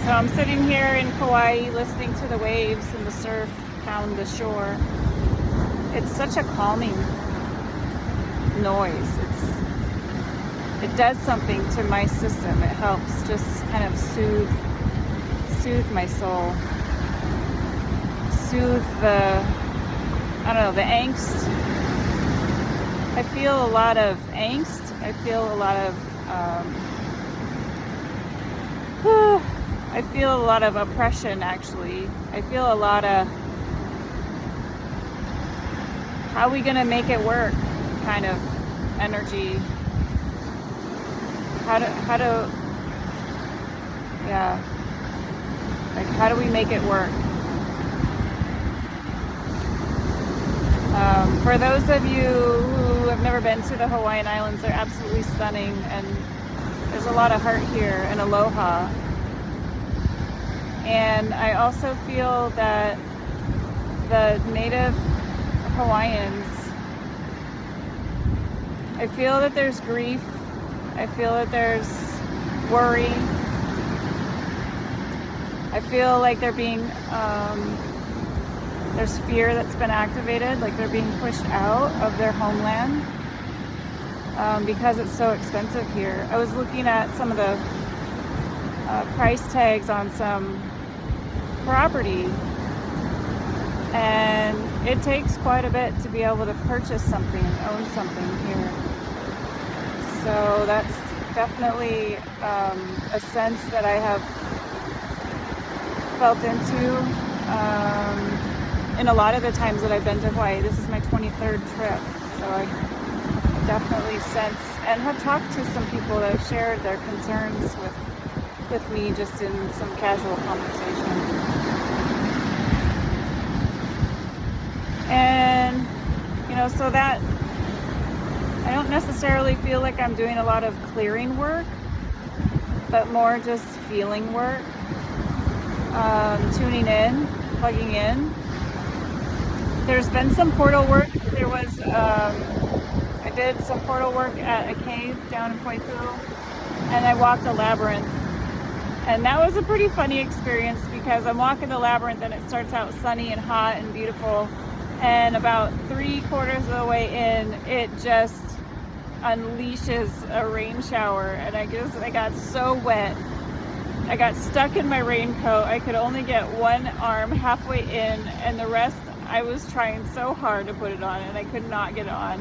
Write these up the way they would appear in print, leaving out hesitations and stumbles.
So I'm sitting here in Kauai listening to the waves and the surf pound the shore. It's such a calming noise. It does something to my system. It helps just kind of soothe my soul. Soothe the angst. I feel a lot of angst. I feel a lot of I feel a lot of oppression, actually. I feel a lot of how are we gonna make it work kind of energy. How do we make it work? For those of you who have never been to the Hawaiian Islands, they're absolutely stunning, and there's a lot of heart here and aloha. And I also feel that the native Hawaiians, I feel that there's grief, I feel that there's worry, I feel like they're being there's fear that's been activated, like they're being pushed out of their homeland because it's so expensive here. I was looking at some of the price tags on some property, and it takes quite a bit to be able to purchase something and own something here. So that's definitely a sense that I have felt into in a lot of the times that I've been to Hawaii. This is my 23rd trip, so I definitely sense and have talked to some people that have shared their concerns with me just in some casual conversation. And so that I don't necessarily feel like I'm doing a lot of clearing work, but more just feeling work, tuning in, plugging in. There's been some portal work. There was, I did some portal work at a cave down in Poipu, and I walked a labyrinth. And that was a pretty funny experience because I'm walking the labyrinth and it starts out sunny and hot and beautiful. And about 3/4 of the way in, it just unleashes a rain shower. And I got so wet. I got stuck in my raincoat. I could only get one arm halfway in, and the rest I was trying so hard to put it on, and I could not get it on.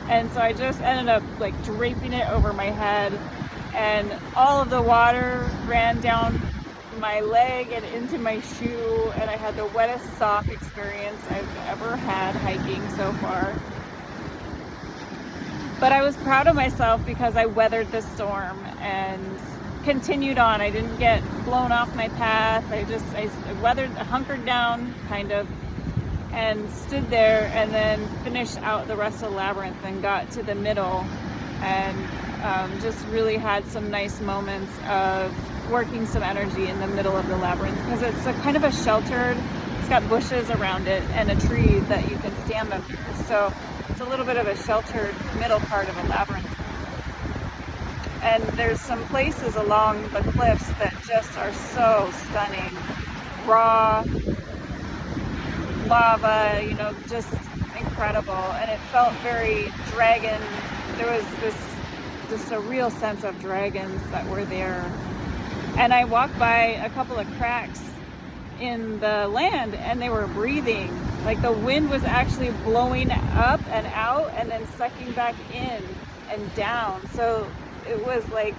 And so I just ended up like draping it over my head, and all of the water ran down my leg and into my shoe, and I had the wettest sock experience I've ever had hiking so far. But I was proud of myself because I weathered the storm and continued on. I didn't get blown off my path. I hunkered down kind of, and stood there, and then finished out the rest of the labyrinth and got to the middle, and just really had some nice moments of working some energy in the middle of the labyrinth, because it's a kind of a sheltered, it's got bushes around it and a tree that you can stand under, so it's a little bit of a sheltered middle part of a labyrinth. And there's some places along the cliffs that just are so stunning, raw lava, just incredible. And it felt very dragon. There was just a real sense of dragons that were there. And I walked by a couple of cracks in the land, and they were breathing. Like the wind was actually blowing up and out and then sucking back in and down. So it was like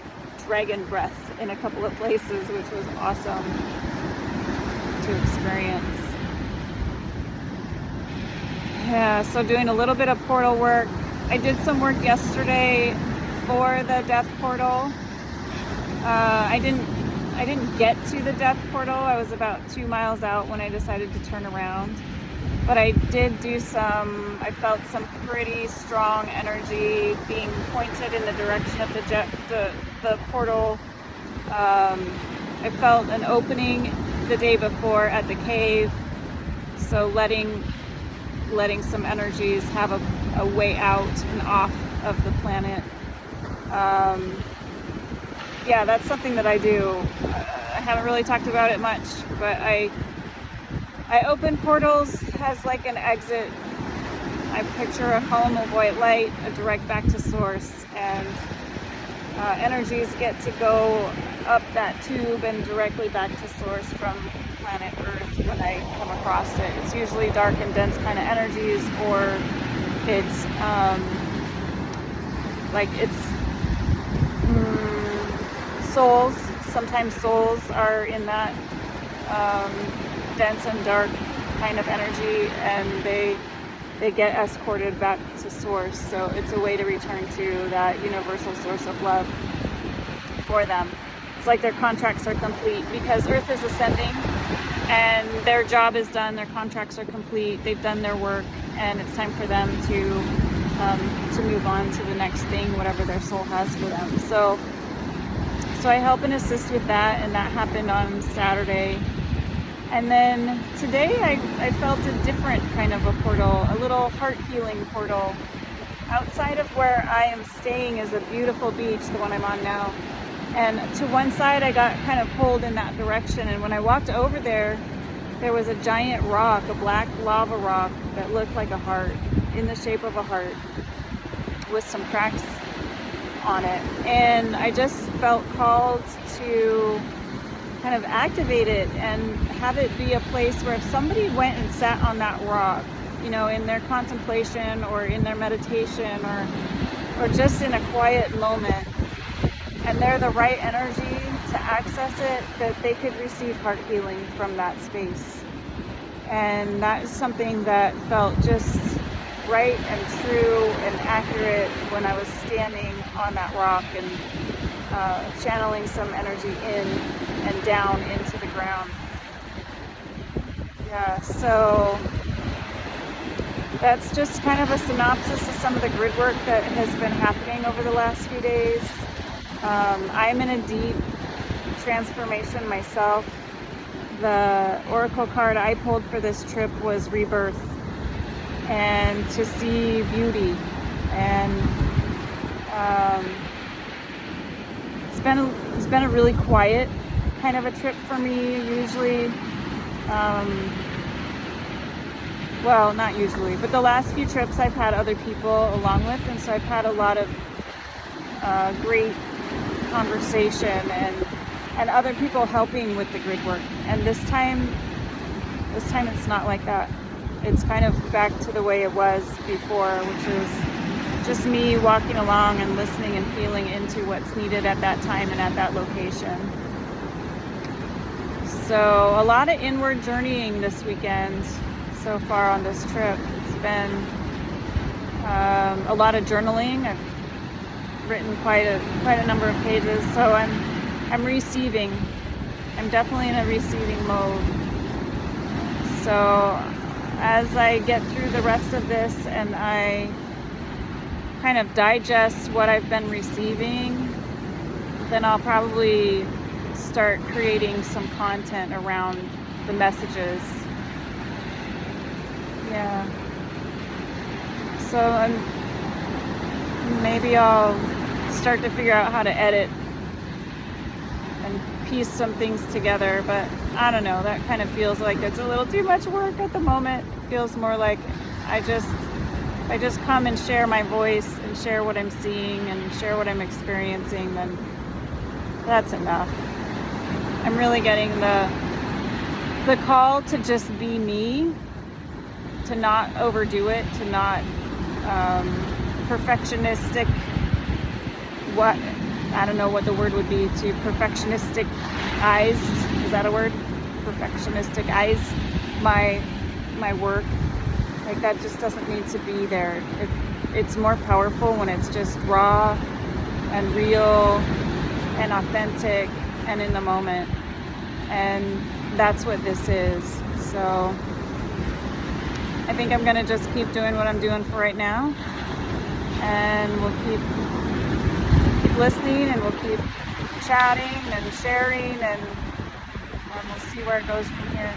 dragon breath in a couple of places, which was awesome to experience. Yeah, so doing a little bit of portal work. I did some work yesterday for the death portal. I didn't get to the death portal. I was about 2 miles out when I decided to turn around. But I did do I felt some pretty strong energy being pointed in the direction of the portal. I felt an opening the day before at the cave. So letting some energies have a way out and off of the planet. Yeah, that's something that I do. I haven't really talked about it much, but I open portals as like an exit. I picture a column of white light, a direct back to source, and energies get to go up that tube and directly back to source from planet Earth when I come across it. It's usually dark and dense kind of energies, or it's souls. Sometimes souls are in that dense and dark kind of energy, and they get escorted back to source. So it's a way to return to that universal source of love for them. It's like their contracts are complete because Earth is ascending and their job is done, their contracts are complete, they've done their work, and it's time for them to move on to the next thing, whatever their soul has for them. So I help and assist with that, and that happened on Saturday. And then today I felt a different kind of a portal, a little heart healing portal. Outside of where I am staying is a beautiful beach, the one I'm on now. And to one side I got kind of pulled in that direction, and when I walked over there, there was a giant rock, a black lava rock that looked like a heart, in the shape of a heart, with some cracks on it. And I just felt called to kind of activate it and have it be a place where if somebody went and sat on that rock, in their contemplation or in their meditation or just in a quiet moment, and they're the right energy to access it, that they could receive heart healing from that space. And that is something that felt just right and true and accurate when I was standing on that rock and channeling some energy in and down into the ground. Yeah, so that's just kind of a synopsis of some of the grid work that has been happening over the last few days. I'm in a deep transformation myself. The oracle card I pulled for this trip was rebirth, and to see beauty. And it's been a really quiet kind of a trip for me. Usually, well, not usually, but the last few trips I've had other people along with, and so I've had a lot of great conversation and other people helping with the grid work. And this time it's not like that. It's kind of back to the way it was before, which is just me walking along and listening and feeling into what's needed at that time and at that location. So a lot of inward journeying this weekend so far on this trip. It's been a lot of journaling. I've written quite a number of pages, so I'm receiving. I'm definitely in a receiving mode. So as I get through the rest of this and I kind of digest what I've been receiving, then I'll probably start creating some content around the messages. Yeah. So maybe I'll start to figure out how to edit and piece some things together, but I don't know, that kind of feels like it's a little too much work at the moment. It feels more like I just come and share my voice and share what I'm seeing and share what I'm experiencing, then that's enough. I'm really getting the call to just be me, to not overdo it, to not perfectionistic, I don't know what the word would be, to perfectionistic eyes, is that a word? Perfectionistic eyes, my work, like that just doesn't need to be there. It's more powerful when it's just raw and real and authentic and in the moment, and that's what this is. So I think I'm gonna just keep doing what I'm doing for right now, and we'll keep listening, and we'll keep chatting and sharing, and we'll see where it goes from here.